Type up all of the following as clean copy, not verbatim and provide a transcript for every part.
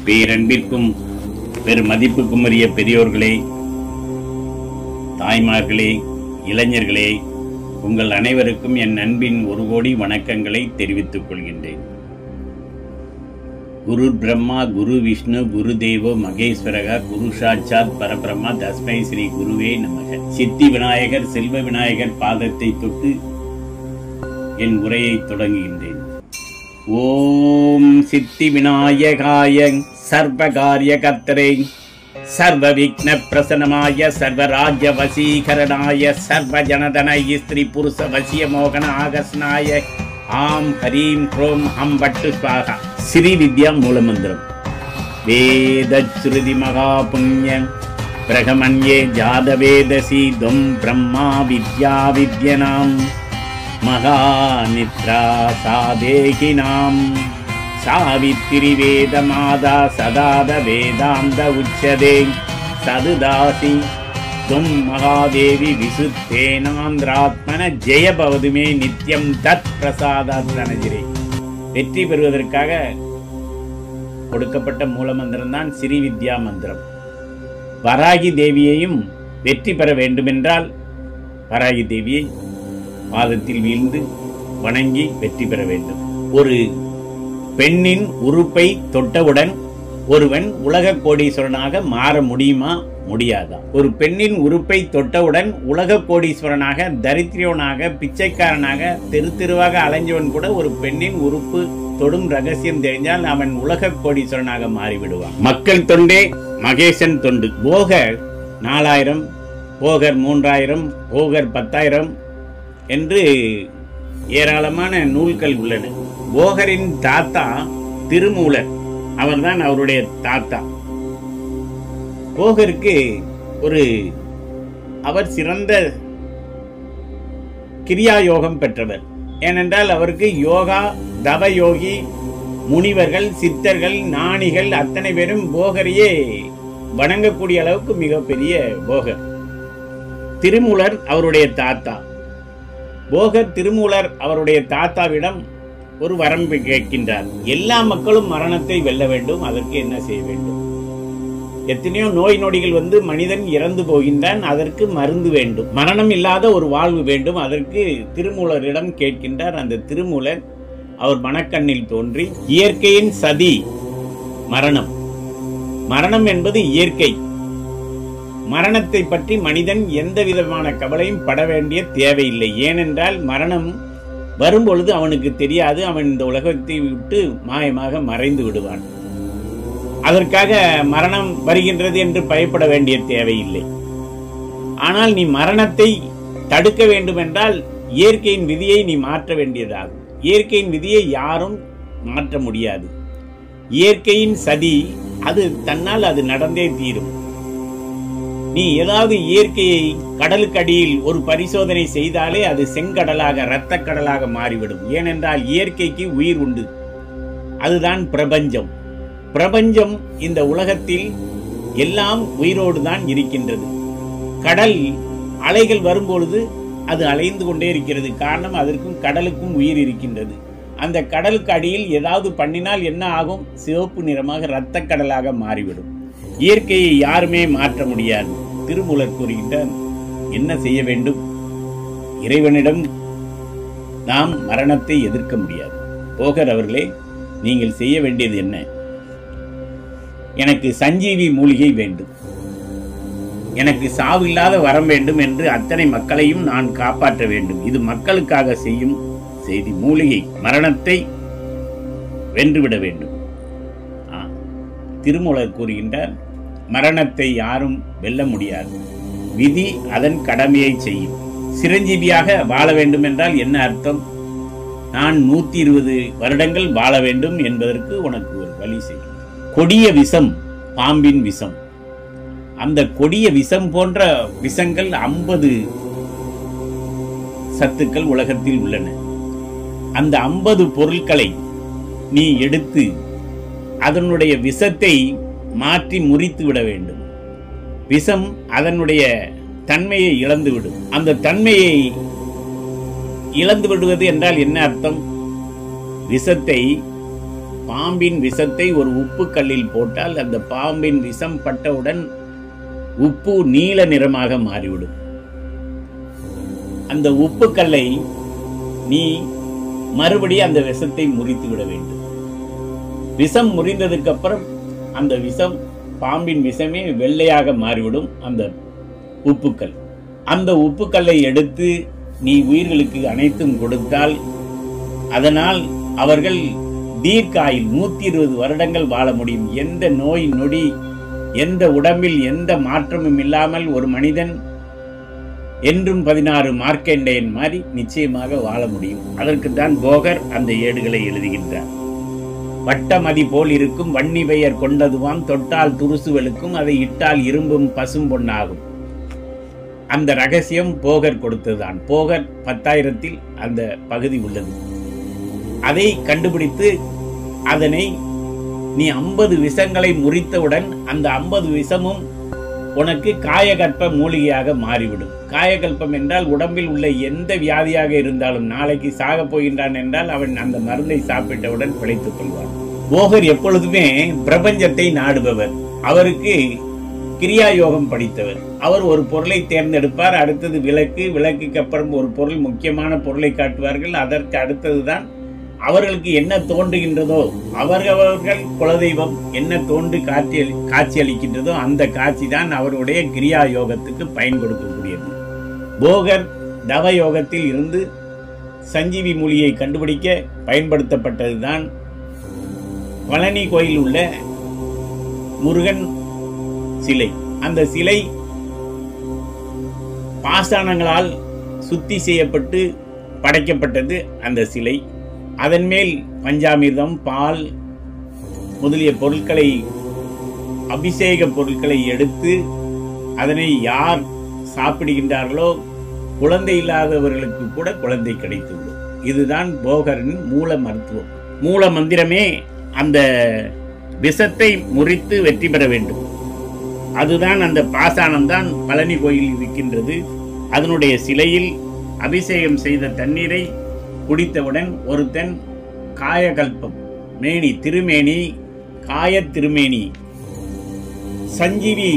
பேரன்பிற்கும் பெருமதிப்புக்கும் உரிய பெரியோர்களே, தாய்மார்களே, இளைஞர்களே, உங்கள் அனைவருக்கும் என் அன்பின் 1 கோடி வணக்கங்களை தெரிவித்துக் கொள்கின்றேன். குரு பிரம்மா, குரு விஷ்ணு, குரு தேவோ மகேஸ்வரக, குரு சாட்சாத் பரபிரம்மா, தஸ்மை ஸ்ரீ குருவே நமக. சித்தி விநாயகர், செல்வ விநாயகர் பாதத்தை தொட்டு என் உரையை தொடங்குகின்றேன். ஓம் சித்தி விநாயகாய சர்வகாரிய கர்த்தரே, சர்வ விக்ன பிரசனமாய, சர்வராஜ்ய வசீகரணாய, சர்வ ஜனதனய ஸ்திரீ புருஷ வசிய மோகன ஆகர்ஷனாய, ஆம் ஹரீம் க்ரோம் ஹம் பட்டு ஸ்வாகா. ஸ்ரீ வித்யா மூலமந்திரம். வேத ஸ்ருதி மகா புண்ணியம் பிரகமன்யே ஜாதவேதசி துவம் பிரம்மா வித்யா வித்யனாம் மகாநித்ரா சாதேகினாம் சாவித்திரி வேத மாதா சதாத வேதாந்த உச்சதே சதுதாசி தும் மகாதேவி விசுத்தேனாந்திராத்மன ஜெய பவதுமே நித்யம் தத் பிரசாதனஜிரே. வெற்றி பெறுவதற்காக கொடுக்கப்பட்ட மூலமந்திரம் தான் ஸ்ரீ வித்யா மந்திரம். வராகி தேவியையும் வெற்றி பெற வேண்டுமென்றால் வராகி தேவியை பாதத்தில் வீழ்ந்து வணங்கி வெற்றி பெற வேண்டும். ஒரு பெண்ணின் உறுப்பை தொட்டவுடன் ஒருவன் உலக கோடீஸ்வரனாக மாற முடியுமா, முடியாதா? ஒரு பெண்ணின் உறுப்பை தொட்டவுடன் உலக கோடீஸ்வரனாக, தரித்திரியவனாக, பிச்சைக்காரனாக, தெரு தெருவாக அலைஞ்சவன் கூட ஒரு பெண்ணின் உறுப்பு தொடும் ரகசியம் தெரிஞ்சால் அவன் உலக கோடீஸ்வரனாக மாறிவிடுவான். மக்கள் தொண்டே மகேசன் தொண்டு. போகர் 4000, போகர் 3000, போகர் 10,000 என்று ஏராளமான நூல்கள் உள்ளன. போகரின் தாத்தா திருமூலர், அவர்தான் அவருடைய தாத்தா. போகருக்கு அவர் சிறந்த கிரியா யோகம் பெற்றவர். ஏனென்றால் அவருக்கு யோகா, தவயோகி, முனிவர்கள், சித்தர்கள், ஞானிகள் அத்தனை பேரும் போகரையே வணங்கக்கூடிய அளவுக்கு மிகப்பெரிய போகர். திருமூலர் அவருடைய தாத்தா. போகர் திருமூலர் அவருடைய தாத்தாவிடம் ஒரு வரம் கேட்கின்றார். எல்லா மக்களும் மரணத்தை வெல்ல வேண்டும், அதற்கு என்ன செய்ய வேண்டும்? எத்தனையோ நோய் நொடிகள் வந்து மனிதன் இறந்து போகின்றான், அதற்கு மருந்து வேண்டும். மரணம் இல்லாத ஒரு வாழ்வு வேண்டும், அதற்கு திருமூலரிடம் கேட்கின்றார். அந்த திருமூலர் அவர் மனக்கண்ணில் தோன்றி, இயற்கையின் சதி மரணம். மரணம் என்பது இயற்கை. மரணத்தை பற்றி மனிதன் எந்த விதமான கவலையும் பட வேண்டிய தேவையில்லை. ஏனென்றால் மரணம் வரும்பொழுது அவனுக்கு தெரியாது, அவன் இந்த உலகத்தை விட்டு மாயமாக மறைந்து விடுவான். அதற்காக மரணம் வருகின்றது என்று பயப்பட வேண்டிய தேவையில்லை. ஆனால் நீ மரணத்தை தடுக்க வேண்டும் என்றால் இயற்கையின் விதியை நீ மாற்ற வேண்டியதாகும். இயற்கையின் விதியை யாரும் மாற்ற முடியாது. இயற்கையின் சதி அது தன்னால் அது நடந்தே தீரும். நீ ஏதாவது இயற்கையை கடலுக்கு அடியில் ஒரு பரிசோதனை செய்தாலே அது செங்கடலாக, இரத்த கடலாக மாறிவிடும். ஏனென்றால் இயற்கைக்கு உயிர் உண்டு. அதுதான் பிரபஞ்சம். பிரபஞ்சம் இந்த உலகத்தில் எல்லாம் உயிரோடு தான் இருக்கின்றது. கடல் அலைகள் வரும்பொழுது அது அலைந்து கொண்டே இருக்கிறது. காரணம், அதற்கும் கடலுக்கும் உயிர் இருக்கின்றது. அந்த கடலுக்கு அடியில் ஏதாவது பண்ணினால் என்ன ஆகும்? சிவப்பு நிறமாக இரத்த கடலாக மாறிவிடும். இயற்கையை யாருமே மாற்ற முடியாது. திருமூலர் கூறுகின்றார், என்ன செய்ய வேண்டும்? இறைவனிடம் நாம் மரணத்தை எதிர்க்க முடியாது. போகர் அவர்களே, நீங்கள் செய்ய வேண்டியது என்ன? எனக்கு சஞ்சீவி மூலிகை வேண்டும், எனக்கு சாவில்லாத வரம் வேண்டும் என்று அத்தனை மக்களையும் நான் காப்பாற்ற வேண்டும். இது மக்களுக்காக செய்யும் செய்தி. மூலிகை மரணத்தை வென்றுவிட வேண்டும். திருமூலர் கூறுகின்றார், மரணத்தை யாரும் வெல்ல முடியாது. விதி அதன் கடமையை செய்யும். சிரஞ்சீவியாக வாழ வேண்டும் என்றால் என்ன அர்த்தம்? நான் 120 வருடங்கள் வாழ வேண்டும் என்பதற்கு உனக்கு ஒரு வழி செய்யும். கொடிய விஷம், பாம்பின் விஷம். அந்த கொடிய விஷம் போன்ற விஷங்கள் 50 சத்துக்கள் உலகத்தில் உள்ளன. அந்த 50 பொருட்களை நீ எடுத்து அதனுடைய விஷத்தை மாற்றி முறித்து விட வேண்டும். விஷம் அதனுடைய தன்மையை இழந்துவிடும். அந்த தன்மையை இழந்து விடுவது என்றால் என்ன அர்த்தம்? விஷத்தை பாம்பின் விஷத்தை ஒரு உப்பு கல்லில் போட்டால் அந்த பாம்பின் விஷம் பட்டவுடன் உப்பு நீல நிறமாக மாறிவிடும். அந்த உப்பு கல்லை நீ மறுபடியும் அந்த விஷத்தை முறித்து விட வேண்டும். விஷம் முறிந்ததுக்கு அப்புறம் அந்த விஷம் பாம்பின் விஷமே வெள்ளையாக மாறிவிடும். அந்த உப்புக்கல், அந்த உப்புக்கல்லை எடுத்து நீ உயிர்களுக்கு அனைத்தும் கொடுத்தால் அதனால் அவர்கள் தீர்க்காயில் 120 வருடங்கள் வாழ முடியும். எந்த நோய் நொடி, எந்த உடம்பில் எந்த மாற்றமும் இல்லாமல் ஒரு மனிதன் என்றும் 16 மார்க்கண்டேயன் மாதிரி நிச்சயமாக வாழ முடியும். அதற்குத்தான் போகர் அந்த ஏடுகளை எழுதுகின்றார். வட்டமதி போல் இருக்கும் வன்னி பெயர் கொண்டதுவாம், தொட்டால் துருசு வெளுக்கும், அதை இட்டால் இரும்பும் பசும் பொன்னாகும். அந்த ரகசியம் போகர் கொடுத்ததுதான். போகர் 10,000 அந்த பகுதி உள்ளது. அதை கண்டுபிடித்து அதனை நீ 50 விஷங்களை முறித்தவுடன் அந்த 50 விஷமும் உனக்கு காயகல்ப மூலிகையாக மாறிவிடும். காயகல்பம் என்றால் உடம்பில் உள்ள எந்த வியாதியாக இருந்தாலும், நாளைக்கு சாக போகின்றான் என்றால் அவன் அந்த மருந்தை சாப்பிட்டவுடன் பிழைத்துக் கொள்வான். போகர் எப்பொழுதுமே பிரபஞ்சத்தை நாடுபவர். அவருக்கு கிரியா யோகம் படித்தவர். அவர் ஒரு பொருளை தேர்ந்தெடுப்பார், அடுத்தது விளக்கு, விளக்குக்கு அப்புறம் ஒரு பொருள், முக்கியமான பொருளை காட்டுவார்கள். அதற்கு அடுத்ததுதான் அவர்களுக்கு என்ன தோன்றுகின்றதோ, அவர்கள் குலதெய்வம் என்ன தோன்று காட்சி அளிக்கின்றதோ அந்த காட்சி தான் அவருடைய கிரியா யோகத்துக்கு பயன் கொடுக்கக்கூடியது. போகர் தவ யோகத்தில் இருந்து சஞ்சீவி மூலியை கண்டுபிடிக்க பயன்படுத்தப்பட்டதுதான் பழனி கோயில் உள்ள முருகன் சிலை. அந்த சிலை பாசானங்களால் சுத்தி செய்யப்பட்டு படைக்கப்பட்டது. அந்த சிலை அதன் மேல் பஞ்சாமிர்தம், பால் முதலிய பொருட்களை, அபிஷேக பொருட்களை எடுத்து அதனை யார் சாப்பிடுகின்றார்களோ குழந்தை இல்லாதவர்களுக்கு கூட குழந்தை கிடைத்துள்ளது. இதுதான் போகரின் மூல மருத்துவம். மூல மந்திரமே அந்த விஷத்தை முறித்து வெற்றி பெற வேண்டும். அதுதான் அந்த பாசானம் தான் பழனி கோயிலில் இருக்கின்றது. அதனுடைய சிலையில் அபிஷேகம் செய்த தண்ணீரை குடித்தவுடன் ஒருத்தன் காயகல்பம் மேனி, திருமேனி, காய திருமேனி, சஞ்சீவி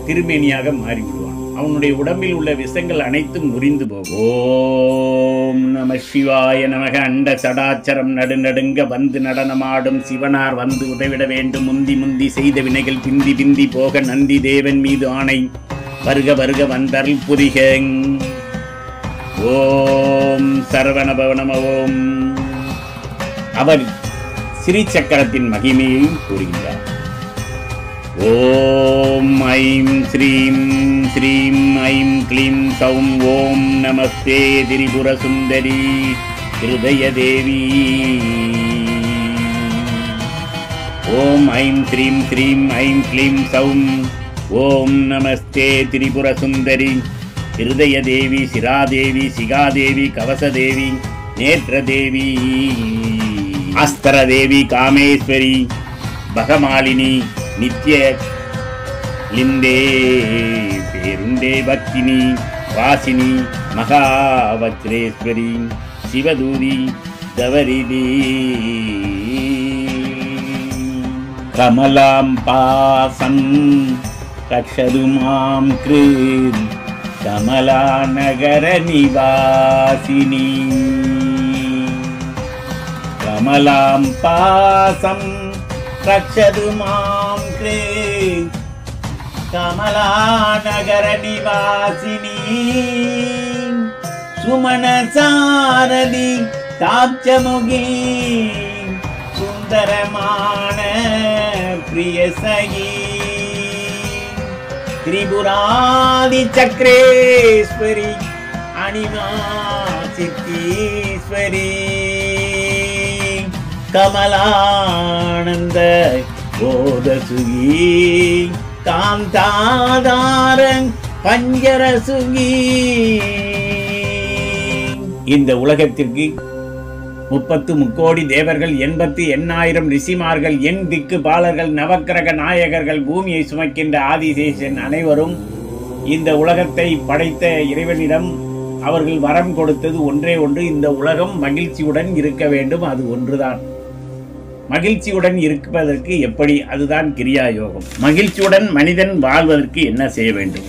திருமேனியாக மாறிவிடுவான். அவனுடைய உடம்பில் உள்ள விஷங்கள் அனைத்தும் முறிந்து போகும். ஓம் நம சிவாய நமக. அண்ட சடாச்சரம் நடுநடுங்க வந்து நடனமாடும் சிவனார் வந்து உதவிட வேண்டும். முந்தி முந்தி செய்த வினைகள் பிந்தி பிந்தி போக நந்தி தேவன் மீது ஆணை வருக வருக வந்தருள் புரிக. ஓம் சரவணபவ நம ஓம். அவர் ஸ்ரீ சக்கரத்தின் மகிமையையும் கூறுகிறார். ஓம் ஐம் ஸ்ரீம் ஸ்ரீம் ஐம் க்ளீம் சௌம் ஓம் நமஸ்தே திரிபுர சுந்தரி ஹிருதய தேவி. ஓம் ஐம் ஸ்ரீம் ஸ்ரீம் ஐம் க்ளீம் சௌம் ஓம் நமஸ்தே திரிபுர சுந்தரி ஹிருதய தேவி, சிராதேவி, சிகாதேவி, கவசதேவி, நேத்ரதேவி, அஸ்தரதேவி, காமேஸ்வரி, பகமாலினி, நித்ய லிந்தே, பேருண்டே பக்தினி, வாசினி, மகாவக்ரேஸ்வரி, சிவதூரி, தவரிதி. கமலாம் பாசம் ரக்ஷது மாம் கிருத் கமலா நகர நிவாசினி. கமலாம் பாசம் ரக்ஷது மாம் கிருத் கமலா நகர நிவாசினி. சுமன சாரதி தாப்சமுகி சுந்தரமான பிரியசகி. திரிபுராதி சக்ரேஸ்வரி அனிமா சித்தீஸ்வரி. கமலானந்த போதசுகி காந்தாதாரங் பஞ்சரசுகி. இந்த உலகத்திற்கு 30 முக்கோடி தேவர்கள், 88,000 ரிஷிமார்கள், எண் திக்கு பாலர்கள், நவக்கிரக நாயகர்கள், பூமியை சுமக்கின்ற ஆதிசேஷன் அனைவரும் இந்த உலகத்தை படைத்த இறைவனிடம் அவர்கள் வரம் கொடுத்தது ஒன்றே ஒன்று. இந்த உலகம் மகிழ்ச்சியுடன் இருக்க வேண்டும். அது ஒன்றுதான். மகிழ்ச்சியுடன் இருப்பதற்கு எப்படி? அதுதான் கிரியா யோகம். மகிழ்ச்சியுடன் மனிதன் வாழ்வதற்கு என்ன செய்ய வேண்டும்?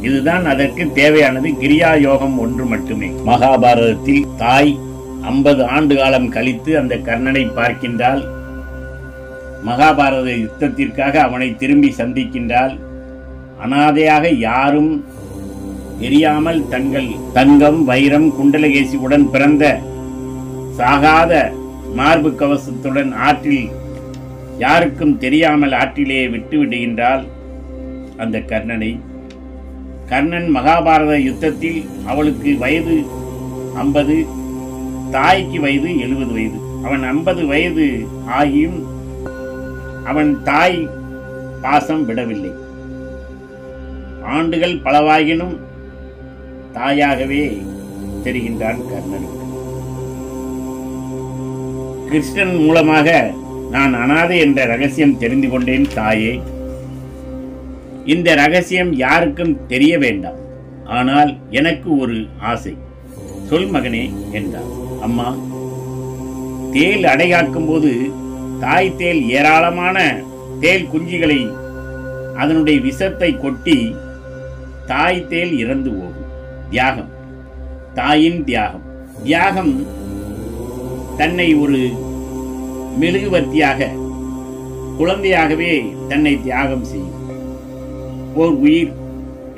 இதுதான் அதற்கு தேவையானது. கிரியா யோகம் ஒன்று மட்டுமே. மகாபாரதத்தில் தாய் 50 ஆண்டு காலம் கழித்து அந்த கர்ணனை பார்க்கின்றால், மகாபாரத யுத்தத்திற்காக அவனை திரும்பி சந்திக்கின்றால், அனாதையாக யாரும் தெரியாமல் தங்கள் தங்கம், வைரம், குண்டலகேசியுடன் பிறந்த சாகாத மார்பு கவசத்துடன் ஆற்றில் யாருக்கும் தெரியாமல் ஆற்றிலே விட்டு விடுகின்றால் அந்த கர்ணனை. கர்ணன் மகாபாரத யுத்தத்தில் அவளுக்கு வயது 50, தாய்க்கு வயது 70 வயது. அவன் 50 வயது ஆகியும் அவன் தாய் பாசம் விடவில்லை. ஆண்டுகள் பலவாகினும் தாயாகவே தெரிகின்றான் கர்ணனுக்கு. கிருஷ்ணன் மூலமாக நான் அனாதை என்ற ரகசியம் தெரிந்து கொண்டேன் தாயே. இந்த ரகசியம் யாருக்கும் தெரிய வேண்டாம். ஆனால் எனக்கு ஒரு ஆசை. சொல் மகனே என்றார். அம்மா, தேல் அடைகாக்கும் போது தாய் தேல் ஏராளமான தேல் குஞ்சுகளை அதனுடைய விஷத்தை கொட்டி தாய் தேல் இறந்து போகும். தியாகம், தாயின் தியாகம். தியாகம் தன்னை ஒரு மெழுகுவர்த்தியாக, குழந்தையாகவே தன்னை தியாகம் செய்யும். ஓர் உயிர்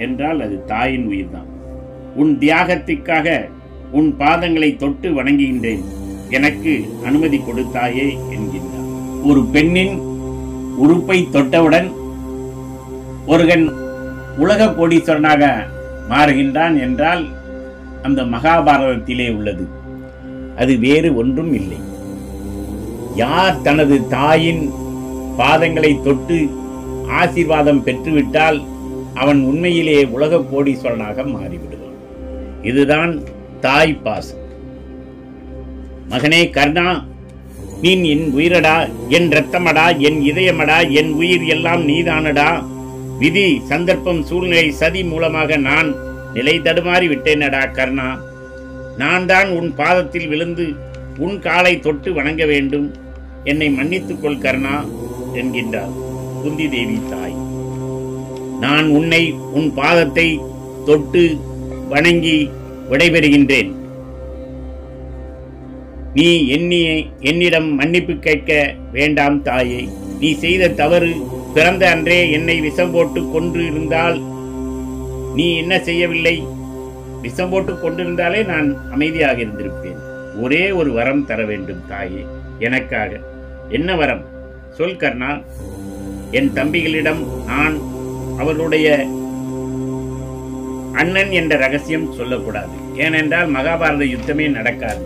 என்றால் அது தாயின் உயிர்தான். உன் தியாகத்திற்காக உன் பாதங்களை தொட்டு வணங்குகின்றேன். எனக்கு அனுமதி கொடுத்தாயே என்கின்றார். ஒரு பெண்ணின் உறுப்பை தொட்டவுடன் ஒருவன் உலக கோடீஸ்வரனாக மாறுகின்றான் என்றால் அந்த மகாபாரதத்திலே உள்ளது. அது வேறு ஒன்றும் இல்லை. யார் தனது தாயின் பாதங்களை தொட்டு ஆசீர்வாதம் பெற்றுவிட்டால் அவன் உண்மையிலே உலக கோடீஸ்வரனாக மாறிவிடுவான். இதுதான் தாய் பாசம். மகனே கர்ணா, நீ என் உயிரடா, என் இரத்தமடா, என் இதயமடா, என் உயிர் எல்லாம் நீதானடா. விதி, சந்தர்ப்பம், சூழ்நிலை, சதி மூலமாக நான் நிலை தடுமாறி விட்டேனடா கர்ணா. நான் தான் உன் பாதத்தில் விழுந்து உன் காலை தொட்டு வணங்க வேண்டும். என்னை மன்னித்துக் கொள் கர்ணா என்கின்றார் குந்தி தேவி தாய். நான் உன்னை உன் பாதத்தை தொட்டு வணங்கி விடைபெறுகின்றேன். நீ என்னிடம் மன்னிப்பு கேட்க வேண்டாம் தாயே. நீ செய்த தவறு, பிறந்த அன்றே என்னை விஷம் போட்டு கொன்று இருந்தால் நீ என்ன செய்யவில்லை? விஷம் போட்டு கொண்டிருந்தாலே நான் அமைதியாக இருந்திருப்பேன். ஒரே ஒரு வரம் தர வேண்டும் தாயே எனக்காக. என்ன வரம்? சொல் கர்ணா. என் தம்பிகளிடம் நான் அவர்களுடைய அண்ணன் என்ற ரகசியம் சொல்லக்கூடாது. ஏனென்றால் மகாபாரத யுத்தமே நடக்காது.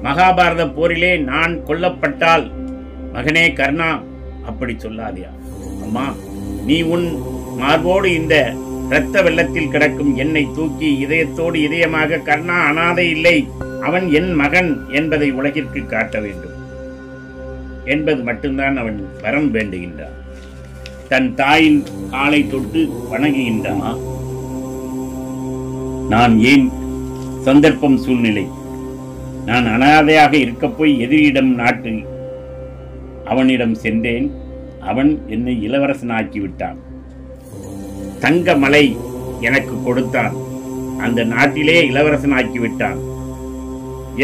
மகாபாரத போரிலே நான் கொல்லப்பட்டால், மகனே கர்ணா அப்படி சொல்லாதியா. அம்மா, நீ உன் மார்போடு இந்த இரத்த வெள்ளத்தில் கிடக்கும் என்னை தூக்கி இதயத்தோடு இதயமாக கர்ணா அனாதை இல்லை, அவன் என் மகன் என்பதை உலகிற்கு காட்ட வேண்டும் என்பது மட்டும்தான் அவன் வரம் வேண்டுகின்றான். தன் தாயின் காலை தொட்டு வணங்குகின்றானா? நான் ஏன் சந்தர்ப்பம், சூழ்நிலை, நான் அனாதையாக இருக்க போய் எதிரியிடம் நாட்டு அவனிடம் சென்றேன். அவன் என்னை இளவரசனாக்கி விட்டான். தங்க மலை எனக்கு கொடுத்தான். அந்த நாட்டிலே இளவரசனாக்கி விட்டான்.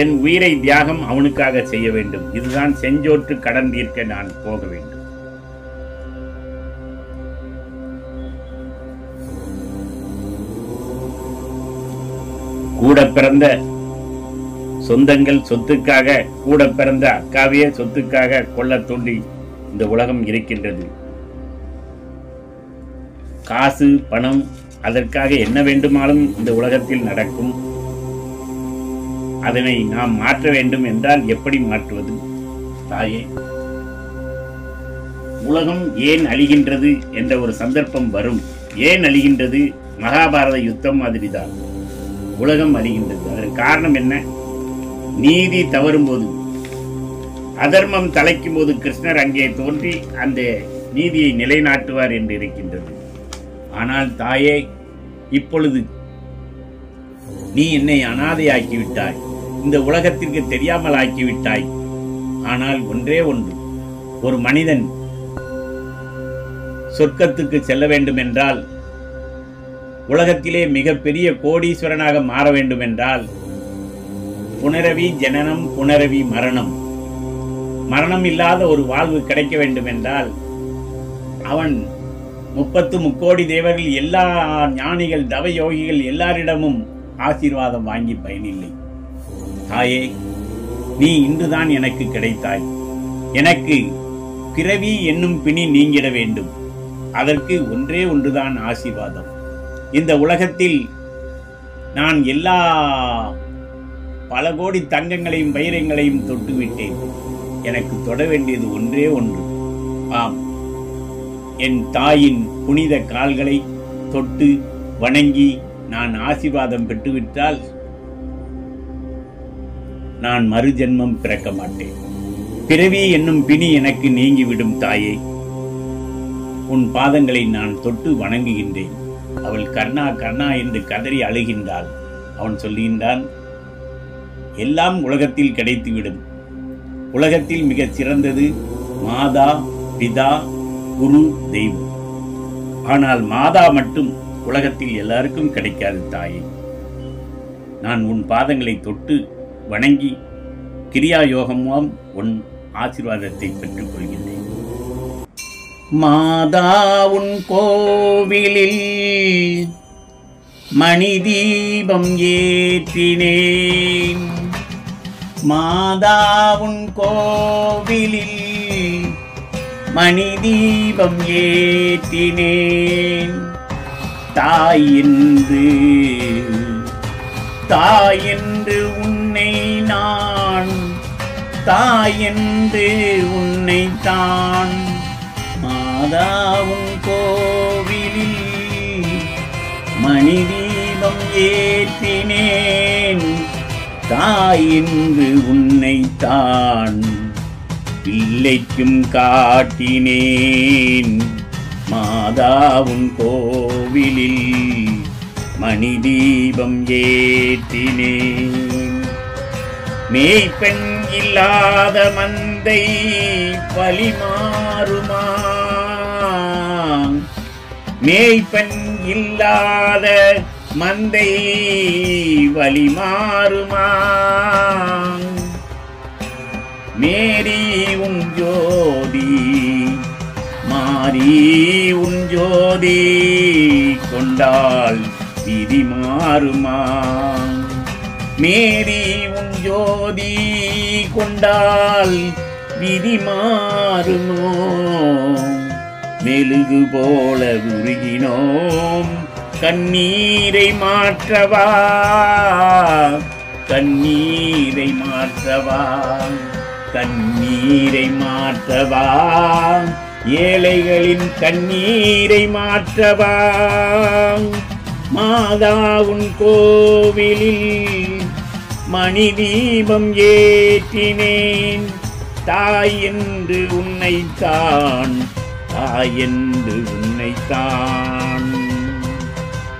என் உயிரை தியாகம் அவனுக்காக செய்ய வேண்டும். இதுதான் செஞ்சோற்று கடன் தீர்க்க நான் போக வேண்டும். கூட பிறந்த சொந்தங்கள் சொத்துக்காக, கூட பிறந்த அக்காவையே சொத்துக்காக கொல்ல தோண்டி இந்த உலகம் இருக்கின்றது. காசு, பணம், அதற்காக என்ன வேண்டுமானாலும் இந்த உலகத்தில் நடக்கும். அதனை நாம் மாற்ற வேண்டும் என்றால் எப்படி மாற்றுவது? தாயே, உலகம் ஏன் அழிகின்றது என்ற ஒரு சந்தர்ப்பம் வரும். ஏன் அழிகின்றது? மகாபாரத யுத்தம் மாதிரிதான் உலகம் அழிகின்றது. அதற்கு காரணம் என்ன? நீதி தவறும் போது, அதர்மம் தலைக்கும் போது கிருஷ்ணர் அங்கே தோன்றி அந்த நீதியை நிலைநாட்டுவார் என்று இருக்கின்றது. ஆனால் தாயே, இப்பொழுது நீ என்னை அனாதையாக்கிவிட்டாய். இந்த உலகத்திற்கு தெரியாமல் ஆக்கிவிட்டாய். ஆனால் ஒன்றே ஒன்று, ஒரு மனிதன் சொர்க்கத்துக்கு செல்ல வேண்டும் என்றால், உலகத்திலே மிகப்பெரிய கோடீஸ்வரனாக மாற வேண்டும் என்றால், புனரவி ஜனனம் புனரவி மரணம், மரணம் இல்லாத ஒரு வாழ்வு கிடைக்க வேண்டும் என்றால் அவன் 30 முக்கோடி தேவர்கள், எல்லா ஞானிகள் தவ யோகிகள் எல்லாரிடமும் ஆசீர்வாதம் வாங்கி பயனில்லை. தாயே, நீ இன்றுதான் எனக்கு கிடைத்தாய். எனக்கு பிறவி என்னும் பிணி நீங்கிட வேண்டும். அதற்கு ஒன்றே ஒன்றுதான் ஆசீர்வாதம். இந்த உலகத்தில் நான் எல்லா பல கோடி தங்கங்களையும் வைரங்களையும் தொட்டுவிட்டேன். எனக்கு தொட வேண்டியது ஒன்றே ஒன்று. ஆம், என் தாயின் புனித கால்களை தொட்டு வணங்கி நான் ஆசீர்வாதம் பெற்றுவிட்டால் நான் மறுஜென்மம் பிறக்க மாட்டேன். பிறவி என்னும் பிணி எனக்கு நீங்கிவிடும். தாயே, உன் பாதங்களை நான் தொட்டு வணங்குகின்றேன். அவள் கர்ணா கர்ணா என்று கதறி அழுகின்றாள். அவன் சொல்லுகின்றான், எல்லாம் உலகத்தில் கிடைத்துவிடும். உலகத்தில் மிகச் சிறந்தது மாதா, பிதா, குரு, தெய்வம். ஆனால் மாதா மட்டும் உலகத்தில் எல்லாருக்கும் கிடைக்காது. தாயே, நான் உன் பாதங்களை தொட்டு வணங்கி கிரியா யோகமாம் உன் ஆசீர்வாதத்தை பெற்றுக் கொள்கின்றேன். மாதா, உன் கோவிலில் மணி தீபம் ஏற்றினேன். மாதா, உன் கோவிலில் மணி தீபம் ஏற்றினேன். தாயென்று உன்னை நான், தாயென்று உன்னை தான். மாதா, உன் கோவிலில் மணி தீபம் ஏற்றினேன். தாயென்று உன்னை தான் பிள்ளைக்கும் காட்டினேன். மாதா, உன் கோவிலில் மணி தீபம் ஏற்றினேன். மேய்ப்பெண் இல்லாத மந்தை வழிமாறுமா? மேய்ப்பெண் இல்லாத மந்தை வழிமாறுமா? மேரி உன் ஜோதி, மாறி உன் ஜோதி கொண்டால் விதி மாறுமா? மேரி உன் ஜோதி கொண்டால் விதி மாறுமோ? மெழுகு போல உருகினோம், கண்ணீரை மாற்றவா, கண்ணீரை மாற்றவா, கண்ணீரை மாற்றவா, ஏழைகளின் கண்ணீரை மாற்றவா. மாதா, உன் கோவிலில் மணி தீபம் ஏற்றினேன். தாயென்று உன்னைத்தான், தாயென்று உன்னைத்தான்.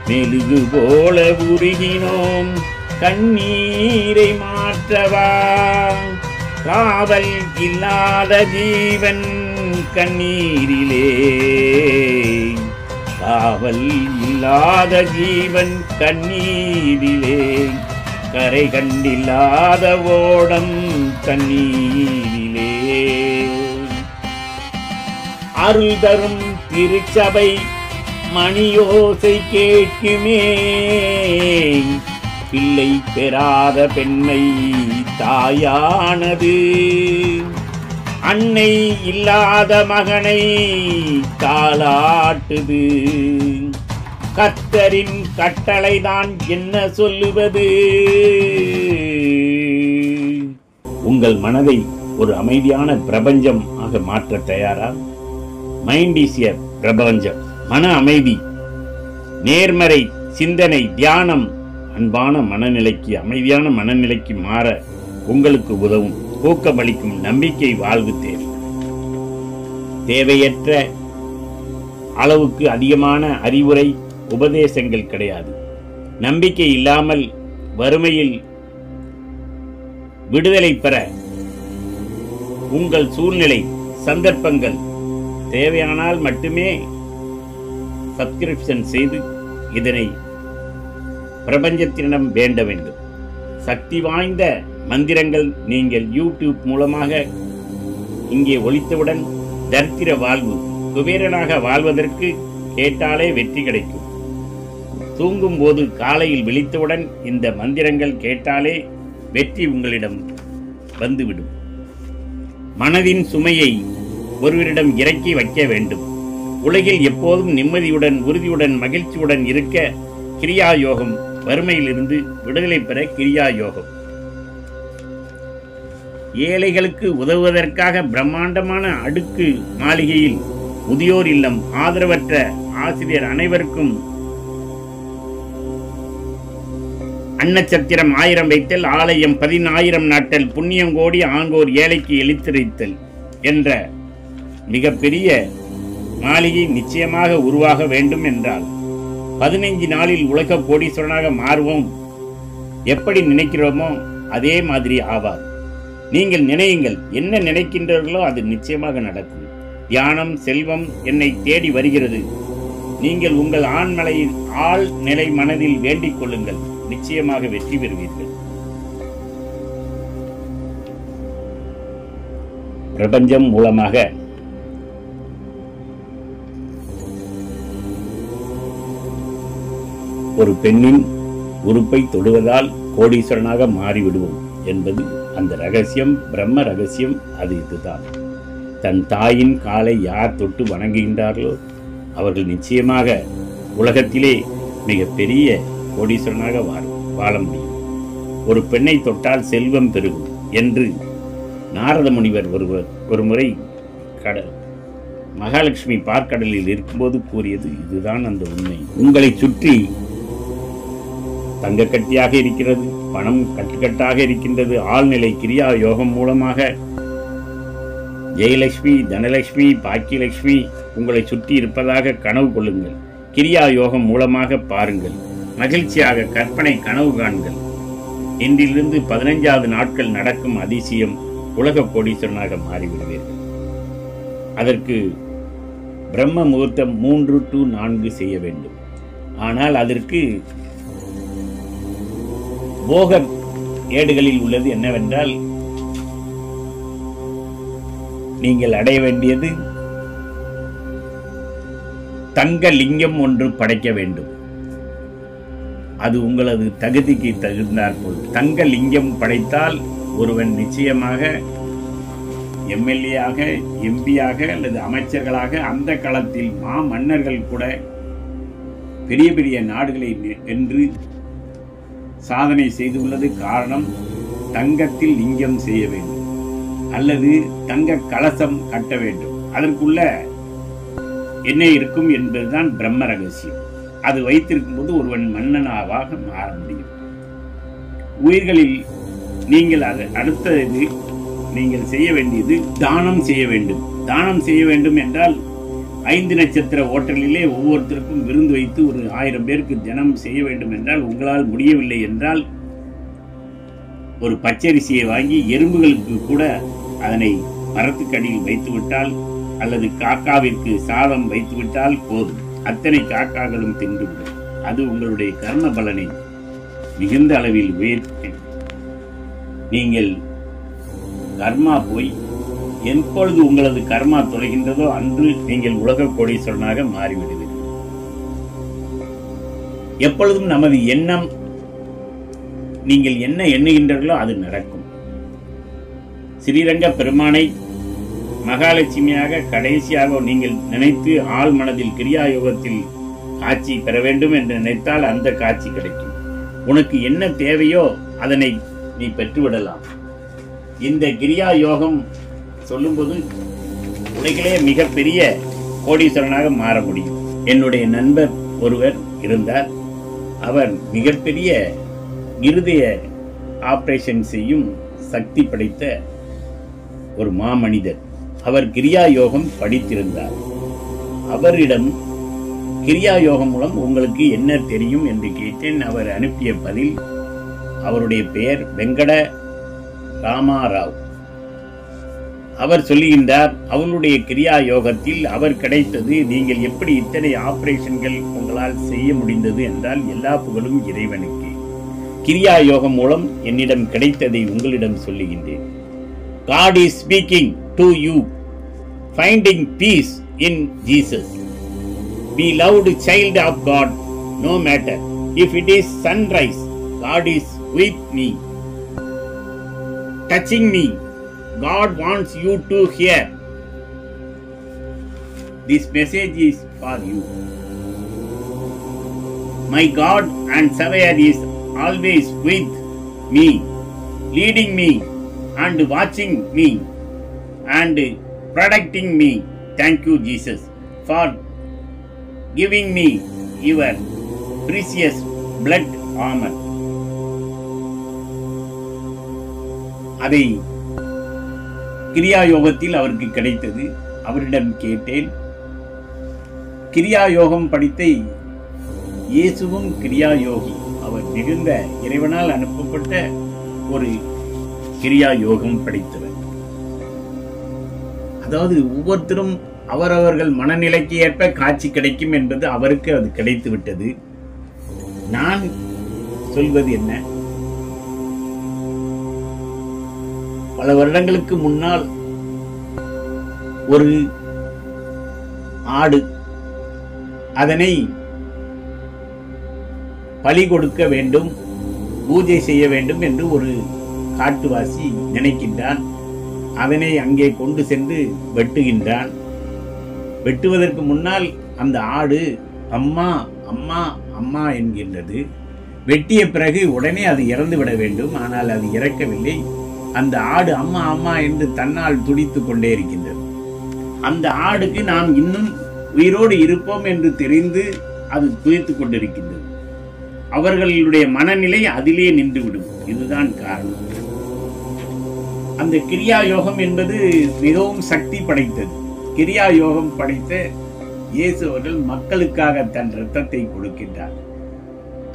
மெழுகு போல உருகினோம், கண்ணீரை மாற்றவா. காவல் இல்லாத ஜீவன் கண்ணீரிலே, காவல் இல்லாத ஜீவன் கண்ணீரிலே, கரை கண்டில்லாத ஓடம் கண்ணீரிலே. அருள் தரும் திருச்சபை மணியோசை கேட்குமே, பிள்ளை பெறாத பெண்மை தாயானது. அன்னை இல்லாத மகனை தாலாட்டுது. கர்த்தரின் கட்டளைதான் என்ன சொல்லுவது? உங்கள் மனதை ஒரு அமைதியான பிரபஞ்சம் ஆக மாற்ற தயாரா? மைண்ட் இஸ் எ பிரபஞ்சம். மன அமைதி, நேர்மறை சிந்தனை, தியானம் அன்பான மனநிலைக்கு, அமைதியான மனநிலைக்கு மாற உங்களுக்கு உதவும். ஊக்கமளிக்கும் நம்பிக்கை வாழ்வு தேவை. தேவையற்ற அளவுக்கு அதிகமான அறிவுரை உபதேசங்கள் கிடையாது. நம்பிக்கை இல்லாமல் வறுமையில் விடுதலை பெற உங்கள் சூழ்நிலை சந்தர்ப்பங்கள் தேவையானால் மட்டுமே சப்ஸ்கிரிப்ஷன் செய்து இதனை பிரபஞ்சத்திடம் வேண்ட வேண்டும். சக்தி வாய்ந்த மந்திரங்கள் நீங்கள் யூடியூப் மூலமாக இங்கே ஒலித்தவுடன் தரித்திர வாழ்வு குபேரனாக வாழ்வதற்கு கேட்டாலே வெற்றி கிடைக்கும். தூங்கும் போது காலையில் விழித்தவுடன் இந்த மந்திரங்கள் கேட்டாலே வெற்றி உங்களிடம் வந்துவிடும். மனதின் சுமையை ஒருவரிடம் இறக்கி வைக்க வேண்டும். உலகில் எப்போதும் நிம்மதியுடன் உறுதியுடன் மகிழ்ச்சியுடன் இருக்க கிரியா யோகம், வறுமையிலிருந்து விடுதலை பெற கிரியா யோகம், ஏழைகளுக்கு உதவுவதற்காக பிரம்மாண்டமான அடுக்கு மாளிகையில் முதியோர் இல்லம், ஆதரவற்ற ஆசிரியர் அனைவருக்கும் அன்னச்சத்திரம் 1000 வைத்தல், ஆலயம் 10,000 நாட்டல், புண்ணியம் கோடி ஆங்கோர் ஏழைக்கு எளித்திரைத்தல் என்ற மிகப்பெரிய மாளிகை நிச்சயமாக உருவாக வேண்டும் என்றால் 15 நாளில் உலக கோடீஸ்வரனாக மாறுவோம். எப்படி நினைக்கிறோமோ அதே மாதிரி ஆவார். நீங்கள் நினையுங்கள், என்ன நினைக்கின்றீர்களோ அது நிச்சயமாக நடக்கும். தியானம், செல்வம் என்னை தேடி வருகிறது. நீங்கள் உங்கள் ஆழ் நிலை மனதில் வேண்டிக் கொள்ளுங்கள், நிச்சயமாக வெற்றி பெறுவீர்கள். பிரபஞ்சம் மூலமாக ஒரு பெண்ணின் உறுப்பை தொடுவதால் கோடீஸ்வரனாக மாறிவிடுவோம் என்பது அந்த ரகசியம், பிரம்ம ரகசியம். அது இதுதான். தன் தாயின் காலை யார் தொட்டு வணங்குகின்றார்களோ அவர்கள் நிச்சயமாக உலகத்திலே மிக பெரிய கோடீஸ்வரனாக வாழ முடியும். ஒரு பெண்ணை தொட்டால் செல்வம் பெருகும் என்று நாரத முனிவர் ஒரு முறை மகாலட்சுமி பார்க்கடலில் இருக்கும்போது கூறியது இதுதான் அந்த உண்மை. உங்களை சுற்றி தங்க கட்டியாக இருக்கிறது, பணம் கட்டுக்கட்டாக இருக்கின்றது. ஆழ்நிலை கிரியா யோகம் மூலமாக ஜெயலட்சுமி, தனலட்சுமி, பாக்கியலட்சுமி உங்களை சுற்றி இருப்பதாக கனவு கொள்ளுங்கள். கிரியா யோகம் மூலமாக பாருங்கள். மகிழ்ச்சியாக கற்பனை கனவு காண்கள். இன்றிலிருந்து 15வது நாட்கள் நடக்கும் அதிசயம், உலக கோடீஸ்வரனாக மாறிவிடுவீர்கள். அதற்கு பிரம்ம முகூர்த்தம் 3 to 4 செய்ய வேண்டும். ஆனால் அதற்கு போக ஏடுகளில் உள்ளது என்னவென்றால், நீங்கள் அடைய வேண்டியது தங்க லிங்கம் ஒன்று படைக்க வேண்டும். அது உங்களது தகுதிக்கு தகுந்தாற்போல். தங்க லிங்கம் படைத்தால் ஒருவன் நிச்சயமாக எம்எல்ஏ-ஆக, எம்பியாக அல்லது அமைச்சர்களாக, அந்த களத்தில் மன்னர்கள் கூட பெரிய பெரிய நாடுகளை வென்று சாதனை செய்துள்ளது. காரணம், தங்கத்தில் லிங்கம் செய்ய வேண்டும் அல்லது தங்க கலசம் கட்ட வேண்டும். அதற்குள்ள என்ன இருக்கும் என்பதுதான் பிரம்ம ரகசியம். அது வைத்திருக்கும் போது ஒருவன் மன்னனாக மாற முடியும். உயிர்களில் நீங்கள் அடுத்தது நீங்கள் செய்ய வேண்டியது தானம் செய்ய வேண்டும். தானம் செய்ய வேண்டும் என்றால் 5 நட்சத்திர ஓட்டலிலே ஒவ்வொருத்தருக்கும் விருந்து வைத்து ஒரு 1000 பேருக்கு தினம் செய்ய வேண்டும் என்றால், உங்களால் முடியவில்லை என்றால் ஒரு பச்சரிசியை வாங்கி எறும்புகளுக்கு கூட அதனை மரத்துக்கடியில் வைத்துவிட்டால் அல்லது காக்காவிற்கு சாதம் வைத்துவிட்டால் போதும். அத்தனை காக்காக்களும் தின்றுவிடும். அது உங்களுடைய கர்ம பலனை மிகுந்த அளவில் உயர்த்தும். நீங்கள் கர்மா போய் எப்பொழுது உங்களது கர்மா தொலைகின்றதோ அன்று நீங்கள் உலக கோடீஸ்வரனாக மாறிவிடுவீர்கள். எப்பொழுதும் நமது எண்ணம், நீங்கள் என்ன எண்ணுகின்றீர்களோ அது நடக்கும். ஸ்ரீரங்க பெருமானை மகாலட்சுமியாக கடைசியாக நீங்கள் நினைத்து ஆழ் மனதில் கிரியா யோகத்தில் காட்சி பெற வேண்டும் என்று நினைத்தால் அந்த காட்சி கிடைக்கும். உனக்கு என்ன தேவையோ அதனை நீ பெற்றுவிடலாம். இந்த கிரியா யோகம் சொல்லும்போது உலகிலே மிகப்பெரிய கோடீஸ்வரனாக மாற முடியும். என்னுடைய நண்பர் ஒருவர் இருந்தார். அவர் மிகப்பெரிய இருதய ஆபரேஷன் செய்யும் சக்தி படைத்த ஒரு மாமனிதர். அவர் கிரியா யோகம் படித்திருந்தார். அவரிடம் கிரியா யோகம் மூலம் உங்களுக்கு என்ன தெரியும் என்று கேட்டேன். அவர் அனுப்பிய பதில், அவருடைய பெயர் வெங்கட ராமாராவ். அவர் சொல்லுகின்றார், அவளுடைய கிரியா யோகத்தில் அவர் கிடைத்தது. நீங்கள் எப்படி இத்தனை ஆபரேஷன்கள் உங்களால் செய்ய முடிந்தது என்றால் எல்லா புகழும் இறைவனுக்கு. கிரியா யோகம் மூலம் என்னிடம் கிடைத்ததை உங்களிடம் சொல்லுகின்றேன். God is speaking to you, finding peace in Jesus. Be loved child of God, no matter if it is sunrise. God is with me, touching me. God wants you to hear. This message is for you. My God and Savior is always with me, leading me and watching me and protecting me. Thank you, Jesus, for giving me your precious blood armor. அதை கிரியா யோகத்தில் அவருக்கு கிடைத்தது. அவரிடம் கேட்டேன், கிரியா யோகம் படித்த இயேசுவும் கிரியா யோகி, அவர் மிகுந்த இறைவனால் அனுப்பப்பட்ட ஒரு கிரியா யோகம் படித்தவர். அதாவது ஒவ்வொருத்தரும் அவரவர்கள் மனநிலைக்கு ஏற்ப காட்சி கிடைக்கும் என்பது அவருக்கு அது கிடைத்து விட்டது. நான் சொல்வது என்ன, பல வருடங்களுக்கு முன்னால் ஒரு ஆடு, அதனை பலி கொடுக்க வேண்டும், பூஜை செய்ய வேண்டும் என்று ஒரு காட்டுவாசி நினைக்கின்றான். அதனை அங்கே கொண்டு சென்று வெட்டுகின்றான். வெட்டுவதற்கு முன்னால் அந்த ஆடு அம்மா அம்மா அம்மா என்கின்றது. வெட்டிய பிறகு உடனே அது இறந்து விட வேண்டும். ஆனால் அது இறக்கவில்லை. அந்த ஆடு அம்மா அம்மா என்று தன்னால் துடித்துக் கொண்டே இருக்கின்றது. அந்த ஆடுக்கு நாம் இன்னும் உயிரோடு இருப்போம் என்று தெரிந்து அது துடித்துக் கொண்டிருக்கின்றது. அவர்களுடைய மனநிலை அதிலே நின்றுவிடும். இதுதான் காரணம். அந்த கிரியா யோகம் என்பது மிகவும் சக்தி படைத்தது. கிரியா யோகம் படைத்த இயேசு அவர்கள் மக்களுக்காக தன் இரத்தத்தை கொடுக்கின்றார்.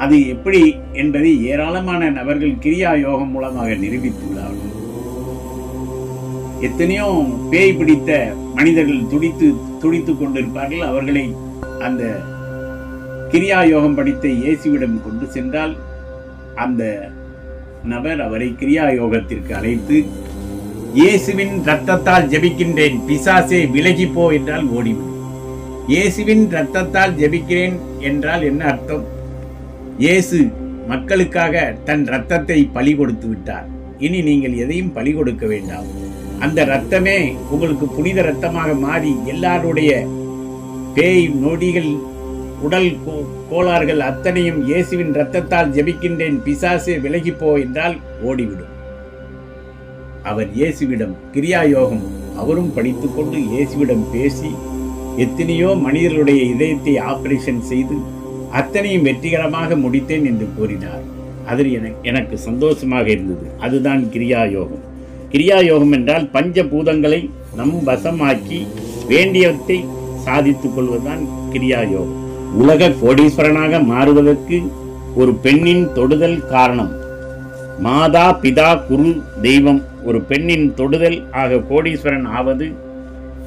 அது எப்படி என்பதை ஏராளமான நபர்கள் கிரியா யோகம் மூலமாக நிரூபித்துள்ளார்கள். எத்தனையோ பேய் பிடித்த மனிதர்கள் துடித்துக் கொண்டிருப்பார்கள். அவர்களை அந்த கிரியா யோகம் படித்த இயேசுவிடம் கொண்டு சென்றால் அந்த நபர் அவரை கிரியா யோகத்திற்கு அழைத்து, இயேசுவின் இரத்தத்தால் ஜெபிக்கின்றேன், பிசாசே விலகி போ என்றால் ஓடிவிடும். இயேசுவின் இரத்தத்தால் ஜெபிக்கிறேன் என்றால் என்ன அர்த்தம்? இயேசு மக்களுக்காக தன் இரத்தத்தை பலி கொடுத்து விட்டார். இனி நீங்கள் எதையும் பலி கொடுக்க வேண்டாம். அந்த இரத்தமே உங்களுக்கு புனித இரத்தமாக மாறி எல்லாருடைய பேய் நொடிகள் உடல் கோளாறுகள் அத்தனையும் இயேசுவின் இரத்தத்தால் ஜெபிக்கின்றேன், பிசாசே விலகிப்போ என்றால் ஓடிவிடும். அவர் இயேசுவிடம் கிரியா யோகம் அவரும் படித்துக் கொண்டு இயேசுவிடம் பேசி எத்தனையோ மனிதர்களுடைய இதயத்தை ஆபரேஷன் செய்து அத்தனையும் வெற்றிகரமாக முடித்தேன் என்று கூறினார். அதில் எனக்கு சந்தோஷமாக இருந்தது. அதுதான் கிரியா யோகம். கிரியா யோகம் என்றால் பஞ்சபூதங்களை நம் வசமாக்கி வேண்டியவற்றை சாதித்துக் கொள்வதுதான் கிரியா யோகம். உலக கோடீஸ்வரனாக மாறுவதற்கு ஒரு பெண்ணின் தொடுதல் காரணம். மாதா பிதா குரு தெய்வம். ஒரு பெண்ணின் தொடுதல் ஆக கோடீஸ்வரன் ஆவது.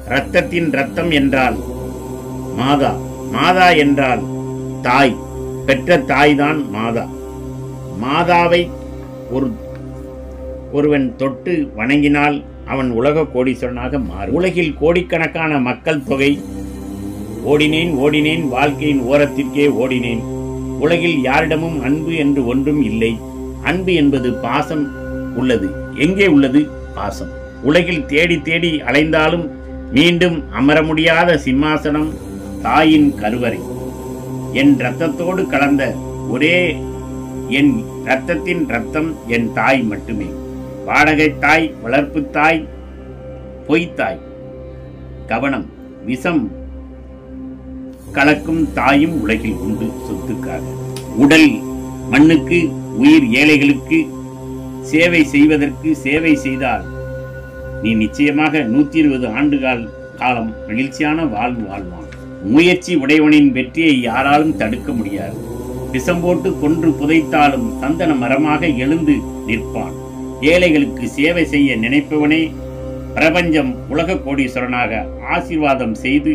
இரத்தத்தின் இரத்தம் என்றால் மாதா. மாதா என்றால் தாய். பெற்ற தாய்தான் மாதா. மாதாவை ஒருவன் தொட்டு வணங்கினால் அவன் உலக கோடீஸ்வரனாக மாறும். உலகில் கோடிக்கணக்கான மக்கள் தொகை. ஓடினேன் ஓடினேன் வாழ்க்கையின் ஓரத்திற்கே ஓடினேன். உலகில் யாரிடமும் அன்பு என்று ஒன்றும் இல்லை. அன்பு என்பது பாசம் உள்ளது. எங்கே உள்ளது பாசம்? உலகில் தேடி தேடி அலைந்தாலும் மீண்டும் அமர முடியாத சிம்மாசனம் தாயின் கருவறை. என் இரத்தத்தோடு கலந்த ஒரே என் இரத்தத்தின் இரத்தம் என் தாய் மட்டுமே. வாடகை தாய், வளர்ப்பு தாய், பொய்த்தாய். கவனம், விஷம் கலக்கும் தாயும் உலகில் உண்டு சொத்துக்காக. உடல் மண்ணுக்கு, உயிர் ஏழைகளுக்கு சேவை செய்வதற்கு சேவை செய்தால் நீ நிச்சயமாக 120 ஆண்டுகால் காலம் மகிழ்ச்சியான வாழ்வு வாழ்வான். முயற்சி உடையவனின் வெற்றியை யாராலும் தடுக்க முடியாது. விஷம் போட்டு கொன்று புதைத்தாலும் சந்தன மரமாக எழுந்து நிற்பான். ஏழைகளுக்கு சேவை செய்ய நினைப்பவனே பிரபஞ்சம் உலக கோடீஸ்வரனாக ஆசீர்வாதம் செய்து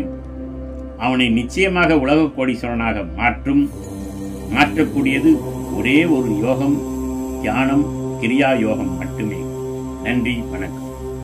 அவனை நிச்சயமாக உலக கோடீஸ்வரனாக மாற்றக்கூடியது ஒரே ஒரு யோகம், தியானம், கிரியா யோகம் மட்டுமே. நன்றி, வணக்கம்.